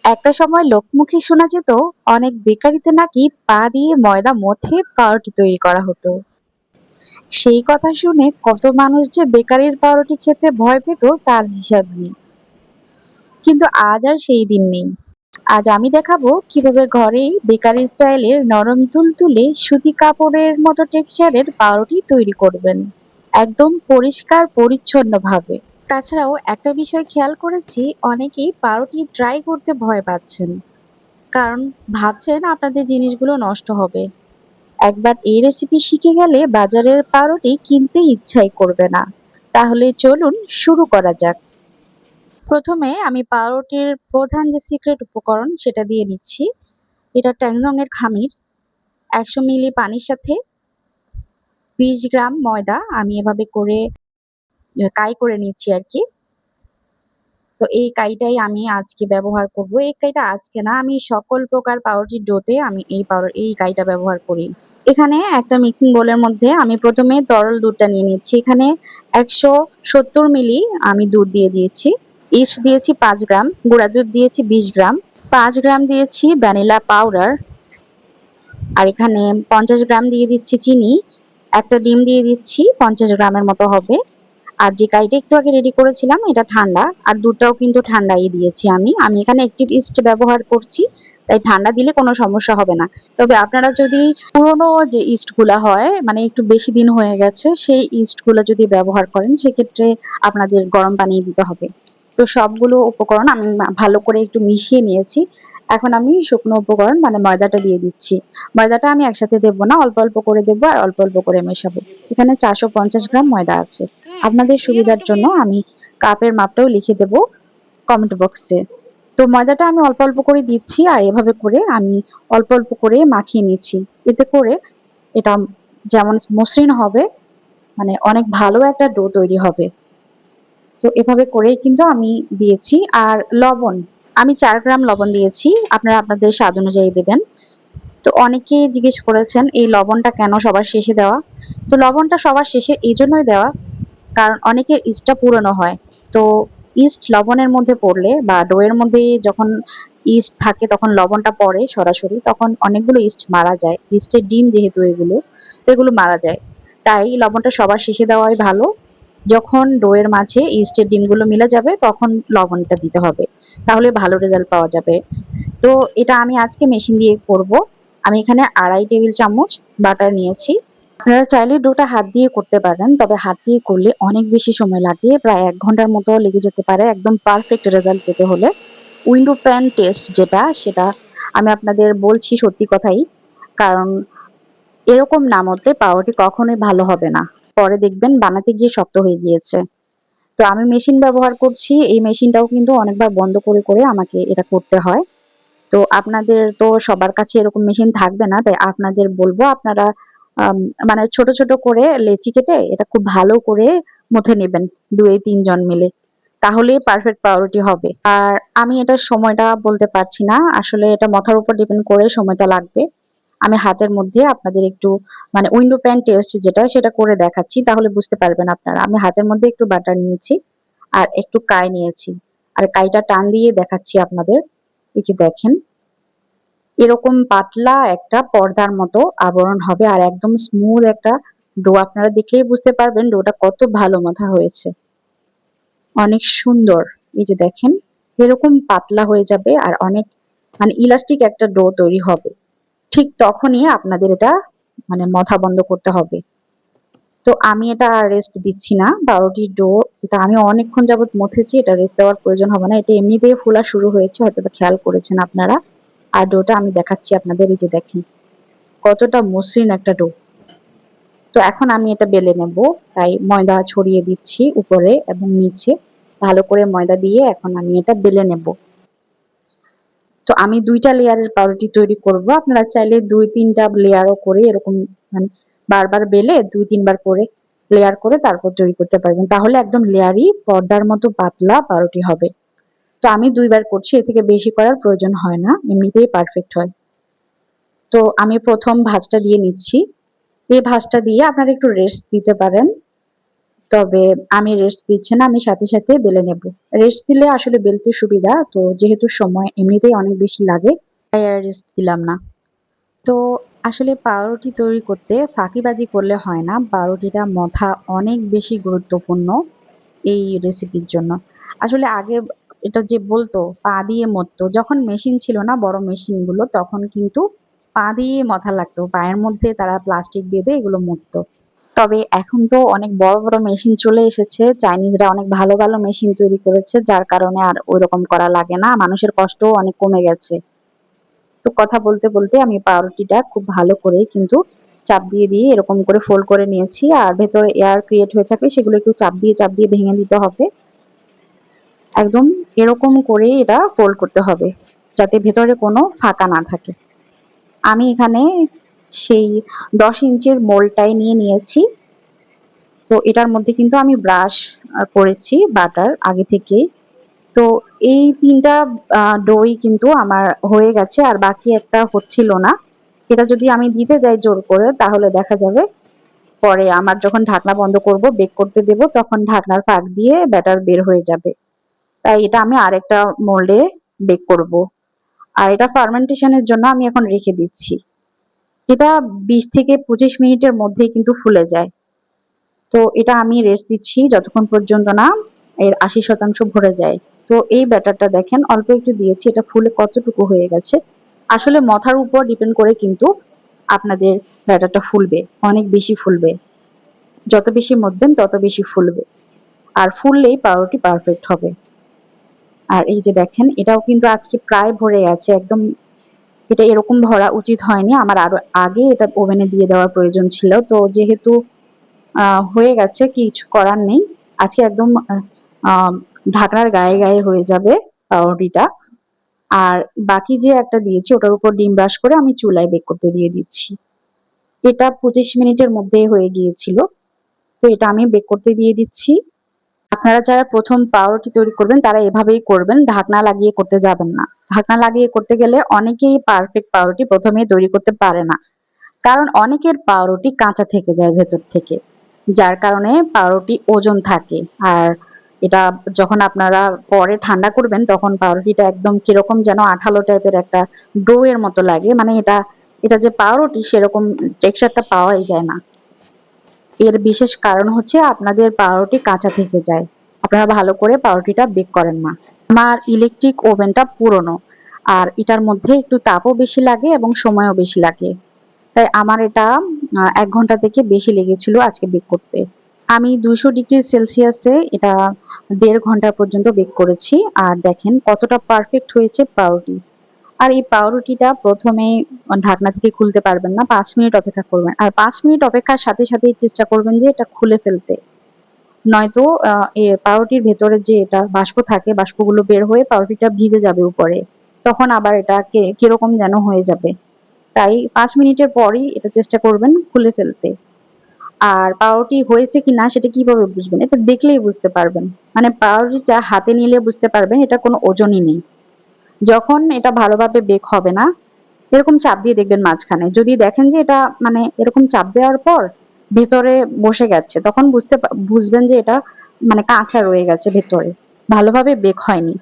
একটা সময় লোকমুখে শোনা যেত অনেক বেকারিতে নাকি পা দিয়ে ময়দা মথে পাউরুটি তৈরি করা হতো। সেই কথা শুনে কত মানুষ যে বেকারির পাউরুটি খেতে ভয় পেত তার হিসাব নেই। কিন্তু আজ আর সেই দিন নেই। আজ আমি দেখাবো কিভাবে ঘরেই বেকারি স্টাইলের নরম তুলতুলে সুতি কাপড়ের মতো টেক্সচারের পাউরুটি তৈরি করবেন, একদম পরিষ্কার পরিচ্ছন্ন ভাবে। তাছাড়াও একটা বিষয় খেয়াল করেছি, অনেকেই পাউরুটি ট্রাই করতে ভয় পাচ্ছেন, কারণ ভাবছেন আপনাদের জিনিসগুলো নষ্ট হবে। একবার এই রেসিপি শিখে গেলে বাজারের পাউরুটি কিনতে ইচ্ছাই করবে না। তাহলে চলুন শুরু করা যাক। প্রথমে আমি পাউরুটির প্রধান যে সিক্রেট উপকরণ সেটা দিয়ে নিচ্ছি। এটা ট্যাংজং এর খামির। ১০০ মিলি পানির সাথে ২০ গ্রাম ময়দা আমি এভাবে করে কাই করে নিচ্ছি আর কি। তো এই কাইটাই আমি আজকে ব্যবহার করব। এই কাইটা আজকে না, আমি সকল প্রকার পাউরুটির ডোতে আমি এই কাইটা ব্যবহার করি। এখানে একটা মিক্সিং বোলের মধ্যে আমি প্রথমে তরল দুধটা নিয়ে নিচ্ছি। এখানে ১৭০ মিলি আমি দুধ দিয়ে দিয়েছি। ইস্ট দিয়েছি ৫ গ্রাম, গুঁড়া দুধ দিয়েছি ২০ গ্রাম, ৫ গ্রাম দিয়েছি ভ্যানিলা পাউডার, আর এখানে ৫০ গ্রাম দিয়ে দিচ্ছি চিনি, একটা ডিম দিয়ে দিচ্ছি ৫০ গ্রামের মতো হবে। আর যে কাইটা একটু আগে রেডি করেছিলাম এটা ঠান্ডা, আর দুধটাও কিন্তু ঠান্ডাই দিয়েছি আমি। আমি এখানে অ্যাক্টিভ ইস্ট ব্যবহার করছি, তাই ঠান্ডা দিলে কোনো সমস্যা হবে না। তবে আপনারা যদি পুরনো যে ইস্ট গুলা হয়, মানে একটু বেশি দিন হয়ে গেছে, সেই ইস্ট গুলা যদি ব্যবহার করেন সেক্ষেত্রে আপনাদের গরম পানি দিতে হবে। তো সবগুলো উপকরণ আমি ভালো করে একটু মিশিয়ে নিয়েছি। এখন আমি শুকনো উপকরণ মানে ময়দাটা দিয়ে দিচ্ছি। ময়দাটা আমি একসাথে দেবো না, অল্প অল্প করে দেবো আর অল্প অল্প করে মেশাবো। এখানে ৪৫০ গ্রাম ময়দা আছে। আপনাদের সুবিধার জন্য আমি কাপের মাপটাও লিখে দেব কমেন্ট বক্সে। তো ময়দাটা আমি অল্প অল্প করে দিচ্ছি আর এভাবে করে আমি অল্প অল্প করে মাখিয়ে নিচ্ছি। এতে করে এটা যেমন মসৃণ হবে, মানে অনেক ভালো একটা ডো তৈরি হবে। তো এভাবে করেই কিন্তু আমি দিয়েছি। আর লবণ, আমি ৪ গ্রাম লবণ দিয়েছি, আপনারা আপনাদের স্বাদ অনুযায়ী দেবেন। তো অনেকেই জিজ্ঞেস করেছেন এই লবণটা কেন সবার শেষে দেওয়া। তো লবণটা সবার শেষে এই জন্যই দেওয়া, কারণ অনেকের ইস্টটা পুরনো হয়। তো ইস্ট লবণের মধ্যে পড়লে বা ডোয়ের মধ্যে যখন ইস্ট থাকে তখন লবণটা পড়ে সরাসরি, তখন অনেকগুলো ইস্ট মারা যায়। ইস্টের ডিম যেহেতু এগুলো, তো এগুলো মারা যায়। তাই লবণটা সবার শেষে দেওয়াই ভালো। যখন ডোয়ের মাঝে ইস্টের ডিমগুলো মিলে যাবে তখন লবণটা দিতে হবে। তাহলে ভালো রেজাল্ট পাওয়া যাবে। তো এটা আমি আজকে মেশিন দিয়ে করব। আমি এখানে ২.৫ টেবিল চামচ বাটার নিয়েছি। আপনারা চাইলে ডোটা হাত দিয়ে করতে পারেন, তবে হাত দিয়ে করলে অনেক বেশি সময় লাগে, প্রায় ১ ঘন্টার মতো লেগে যেতে পারে একদম পারফেক্ট রেজাল্ট পেতে হলে। উইন্ডো প্যান টেস্ট যেটা, সেটা আমি আপনাদের বলছি সত্যি কথাই। কারণ এরকম না মতে পাউরুটি কখনোই ভালো হবে না। পরে দেখবেন বানাতে গিয়ে শক্ত হয়ে গিয়েছে। তো আমি মেশিন ব্যবহার করছি। এই মেশিনটাও কিন্তু অনেকবার বন্ধ করে করে আমাকে এটা করতে হয়। তো আপনাদের তো সবার কাছে এরকম মেশিন থাকবে না, তাই আপনাদের বলবো আপনারা আম মানে ছোট, ছোট করে লেচি কেটে এটা খুব ভালো করে মথে নিবেন ২-৩ জন মিলে। তাহলেই পারফেক্ট পাউরুটি হবে। আর আমি এটার সময়টা বলতে পারছি না। আসলে এটা মথার উপর ডিপেন্ড করে সময়টা লাগবে। আমি হাতের মধ্যে আপনাদের একটু মানে উইন্ডো প্যান টেস্ট যেটা সেটা করে দেখাচ্ছি, তাহলে বুঝতে পারবেন আপনারা। আমি হাতের মধ্যে একটু বাটার নিয়েছি আর একটু কাই নিয়েছি। আর কাইটা টান দিয়ে দেখাচ্ছি আপনাদের। এই যে দেখেন, এরকম পাতলা একটা পর্দার মতো আবরণ হবে আর একদম স্মুথ একটা ডো। আপনারা দেখলেই বুঝতে পারবেন ডোটা কত ভালো মাখা হয়েছে। অনেক সুন্দর। এই যে দেখেন, এরকম পাতলা হয়ে যাবে আর অনেক মানে ইলাস্টিক একটা ডো তৈরি হবে। ঠিক তখনই আপনাদের এটা মানে মথা বন্ধ করতে হবে। তো আমি এটা আর রেস্ট দিচ্ছি না। পাউরুটির ডো এটা আমি অনেকক্ষণ যাবত মথেছি, এটা রেস্ট দেওয়ার প্রয়োজন হবে না। এটা এমনিতেই ফোলা শুরু হয়েছে, হয়তোবা খেয়াল করেছেন আপনারা। আর ডোটা আমি দেখাচ্ছি আপনাদের, এই যে দেখেন কতটা মসৃণ একটা ডো। তো এখন আমি এটা বেলে নেব। তাই ময়দা ছড়িয়ে দিচ্ছি উপরে এবং নিচে। ভালো করে ময়দা দিয়ে এখন আমি এটা বেলে নেব। তো আমি ২ টা লেয়ারের পাউরুটি তৈরি করব। আপনারা চাইলে ২-৩ টা লেয়ারও করে এরকম মানে বারবার বেলে ২-৩ বার করে লেয়ার করে তারপর তৈরি করতে পারবেন। তাহলে একদম লেয়ারি পর্দার মতো পাতলা পাউরুটি হবে। তো আমি ২ বার করছি, এর থেকে বেশি করার প্রয়োজন হয় না। এমনিতেই পারফেক্ট হয়। তো আমি ১ম ভাঁজটা দিয়ে নিচ্ছি। এই ভাঁজটা দিয়ে আপনারা একটু রেস্ট দিতে পারেন। তবে আমি রেস্ট দিচ্ছি না, আমি সাথে সাথে বেলে নেব। রেস্ট দিলে আসলে বেলতে সুবিধা, তো যেহেতু সময় এমনিতেই অনেক বেশি লাগে তাই আর রেস্ট দিলাম না। তো আসলে পাউরুটি তৈরি করতে ফাঁকিবাজি করলে হয় না, পাউরুটিটা মথা অনেক বেশি গুরুত্বপূর্ণ এই রেসিপির জন্য। আসলে আগে এটা যে বলতো পা দিয়ে মথতো, যখন মেশিন ছিল না বড় মেশিনগুলো তখন কিন্তু পা দিয়ে মথা লাগতো, পায়ের মধ্যে তারা প্লাস্টিক বেঁধে এগুলো মুড়তো। তবে এখন তো অনেক বড় বড় মেশিন চলে এসেছে, চাইনিজরা অনেক ভালো ভালো মেশিন তৈরি করেছে, যার কারণে আর ওইরকম করা লাগে না, মানুষের কষ্টও অনেক কমে গেছে। তো কথা বলতে বলতে আমি পাউরুটিটা খুব ভালো করে কিন্তু চাপ দিয়ে দিয়ে এরকম করে ফোল্ড করে নিয়েছি, আর ভেতরে এয়ার ক্রিয়েট হয়ে থাকে সেগুলো একটু চাপ দিয়ে ভেঙে দিতে হবে। একদম এরকম করে এটা ফোল্ড করতে হবে যাতে ভেতরে কোনো ফাঁকা না থাকে। আমি এখানে সেই 10 ইঞ্চির মোল্ডটাই নিয়ে নিয়েছি। তো এটার মধ্যে কিন্তু আমি ব্রাশ করেছি বাটার আগে থেকেই। তো এই ৩ টা ডোই কিন্তু আমার হয়ে গেছে, আর বাকি একটা হচ্ছিল না। এটা যদি আমি দিতে যাই জোর করে তাহলে দেখা যাবে পরে আমার যখন ঢাকনা বন্ধ করব বেক করতে দেব তখন ঢাকনার ফাঁক দিয়ে ব্যাটার বের হয়ে যাবে। তাই এটা আমি আরেকটা মোল্ডে বেক করব। আর এটা ফার্মেন্টেশন এর জন্য আমি এখন রেখে দিচ্ছি। এটা ২০ থেকে ২৫ মিনিটের মধ্যেই কিন্তু ফুলে যায়। তো এটা আমি রেস্ট দিচ্ছি যতক্ষণ পর্যন্ত না এর ৮০% ভরে যায়। তো এই ব্যাটারটা দেখেন অল্প একটু দিয়েছি, এটা ফুলে কতটুকু হয়ে গেছে। আসলে মথার উপর ডিপেন্ড করে কিন্তু আপনাদের ব্যাটারটা ফুলবে, অনেক বেশি ফুলবে। যত বেশি মথবেন তত বেশি ফুলবে। আর ফুললেই পাউরুটি পারফেক্ট হবে। আর এই যে দেখেন এটাও কিন্তু আজকে প্রায় ভরে আছে একদম। এটা এরকম ভরা উচিত হয়নি। আমার আরো আগে এটা ওভেনে দিয়ে দেওয়ার প্রয়োজন ছিল। তো যেহেতু হয়ে গেছে কিছু করার নেই। আজকে একদম আ ঢাকনার গায়ে গায়ে হয়ে যাবে পাউরুটিটা। আর বাকি যে একটা দিয়েছি ওটার উপর ডিম ব্রাশ করে আমি চুলায় বেক করতে দিয়ে দিচ্ছি। এটা ২৫ মিনিটের মধ্যেই হয়ে গিয়েছিল। তো এটা আমি বেক করতে দিয়ে দিচ্ছি। আপনারা যারা ১ম পাউরুটি তৈরি করবেন তারা এভাবেই করবেন। ঢাকনা লাগিয়ে করতে যাবেন না। ঢাকনা লাগিয়ে করতে গেলে অনেকেই পারফেক্ট পাউরুটি ১ম এই তৈরি করতে পারে না। কারণ অনেকের পাউরুটি কাঁচা থেকে যায় ভেতর থেকে। যার কারণে পাউরুটি ওজন থাকে। আর এটা যখন আপনারা পরে ঠান্ডা করবেন তখন পাউরুটিটা একদম কিরকম যেন আঠালো টাইপের একটা ডো এর মতো লাগে। মানে এটা যে পাউরুটি সেরকম টেক্সচারটা পাওয়াই যায় না। এর বিশেষ কারণ হচ্ছে আপনাদের পাউরুটি কাঁচা থেকে যায়। আপনারা ভালো করে পাউরুটিটা বেক করেন না। আমার ইলেকট্রিক ওভেনটা পুরনো। আর এটার মধ্যে একটু তাপও বেশি লাগে এবং সময়ও বেশি লাগে। তাই আমার এটা ১ ঘন্টা থেকে বেশি লেগেছিল আজকে বেক করতে। আমি ২০০°C এটা ১.৫ ঘন্টা পর্যন্ত বেক করেছি। আর দেখেন কতটা পারফেক্ট হয়েছে পাউরুটি। আর এই পাউরুটিটা ১ম এ ঢাকনা থেকে খুলতে পারবেন না। ৫ মিনিট অপেক্ষা করবেন। আর ৫ মিনিট অপেক্ষার সাথে সাথেই চেষ্টা করবেন যে এটা খুলে ফেলতে। নয়তো আ এ পাউরুটির ভেতরে যে এটা বাষ্প থাকে, বাষ্পগুলো বের হয়ে পাউরুটিটা ভিজে যাবে উপরে। তখন আবার এটাকে কিরকম যেন হয়ে যাবে। তাই ৫ মিনিটের পরই এটা চেষ্টা করবেন খুলে ফেলতে। আর পাউরুটি হয়েছে কিনা সেটা কিভাবে বুঝবেন? এটা দেখলেই বুঝতে পারবেন। মানে পাউরুটিটা হাতে নিলে বুঝতে পারবেন এটার কোনো ওজনই নেই। যখন এটা ভালোভাবে বেক হবে না, এরকম চাপ দিয়ে দেখবেন মাঝখানে। যদি দেখেন যে এটা মানে এরকম চাপ দেওয়ার পর ভেতরে বসে গেছে, তখন বুঝবেন যে এটা মানে কাঁচা রয়ে গেছে ভেতরে। ভালোভাবে বেক হয়নি।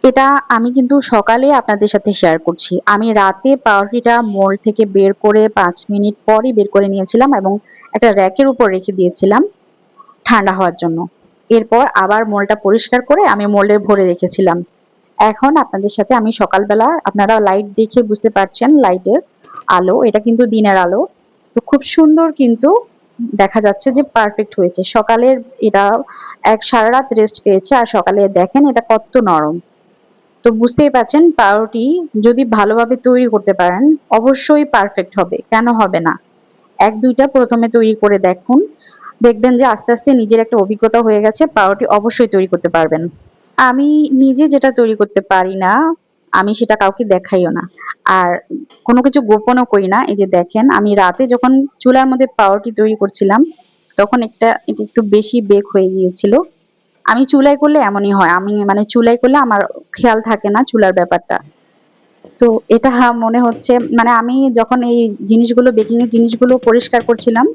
এটা আমি কিন্তু সকালে আপনাদের সাথে শেয়ার করছি। আমি রাতে পাউরুটিটা মোল্ড থেকে বের করে ৫ মিনিট পরই বের করে নিয়েছিলাম এবং একটা র‍্যাকের উপর রেখে দিয়েছিলাম ঠান্ডা হওয়ার জন্য। এরপর আবার মোল্ডটা পরিষ্কার করে আমি মোল্ডে ভরে রেখেছিলাম। এখন আপনাদের সাথে আমি সকালবেলা আপনারা লাইট দেখে বুঝতে পারছেন লাইটের আলো, এটা কিন্তু দিনের আলো। তো খুব সুন্দর কিন্তু দেখা যাচ্ছে যে পারফেক্ট হয়েছে। সকালের এটা সারারাত রেস্ট পেয়েছে আর সকালে দেখেন এটা কত নরম। তো বুঝতেই পারছেন পাউরুটি যদি ভালোভাবে তৈরি করতে পারেন অবশ্যই পারফেক্ট হবে। কেন হবে না? ১-২ টা ১ম এ তৈরি করে দেখুন। দেখবেন যে আস্তে আস্তে নিজের একটা অভিজ্ঞতা হয়ে গেছে। পাউরুটি অবশ্যই তৈরি করতে পারবেন। আমি নিজে যেটা তৈরি করতে পারি না, আমি সেটা কাউকে দেখাইও না। আর কোনো কিছু গোপনও করি না। এই যে দেখেন আমি রাতে যখন চুলার মধ্যে পাউরুটি তৈরি করছিলাম, তখন এটা একটু বেশি বেক হয়ে গিয়েছিল। আমি চুলায় করলে এমনই হয়। আমি মানে চুলায় করলে আমার খেয়াল থাকে না চুলার ব্যাপারটা। তো এটা মনে হচ্ছে মানে আমি যখন এই জিনিসগুলো বেকিং এর জিনিসগুলো পরিষ্কার করছিলাম,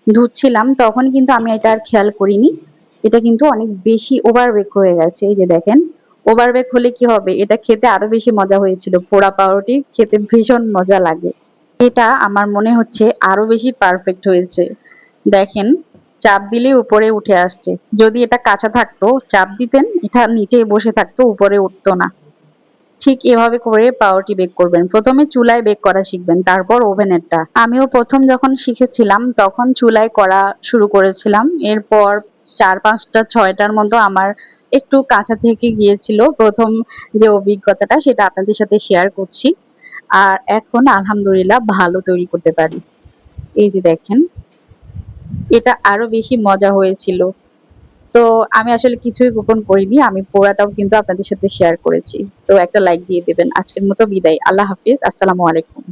ধুচ্ছিলাম তখন কিন্তু আমি এটা আর খেয়াল করিনি। এটা কিন্তু অনেক বেশি ওভার বেক হয়ে গেছে। এই যে দেখেন, ওভার বেক হলে কি হবে? এটা খেতে আরো বেশি মজা হয়েছিল। পোড়া পাউরুটি খেতে ভীষণ মজা লাগে। এটা আমার মনে হচ্ছে আরো বেশি পারফেক্ট হয়েছে। দেখেন, চাপ দিলেই উপরে উঠে আসছে। যদি এটা কাঁচা থাকতো, চাপ দিতেন, এটা নিচেই বসে থাকতো, উপরে উঠতো না। ঠিক এভাবে করে পাউরুটি বেক করবেন। ১ম এ চুলায় বেক করা শিখবেন, তারপর ওভেনেরটা। আমিও ১ম যখন শিখেছিলাম তখন চুলায় করা শুরু করেছিলাম। এরপর ৪, ৫ টা ৬ টার মতো আমার একটু কাঁচা থেকে গিয়েছিল। ১ম যে অভিজ্ঞতাটা সেটা আপনাদের সাথে শেয়ার করছি। আর এখন আলহামদুলিল্লাহ ভালো তৈরি করতে পারি। এই যে দেখেন, এটা আরো বেশি মজা হয়েছিল। তো আমি আসলে কিছুই গোপন করিনি। আমি পোড়াটাও কিন্তু আপনাদের সাথে শেয়ার করেছি। তো একটা লাইক দিয়ে দিবেন। আজকের মতো বিদায়। আল্লাহ হাফিজ। আসসালামু আলাইকুম।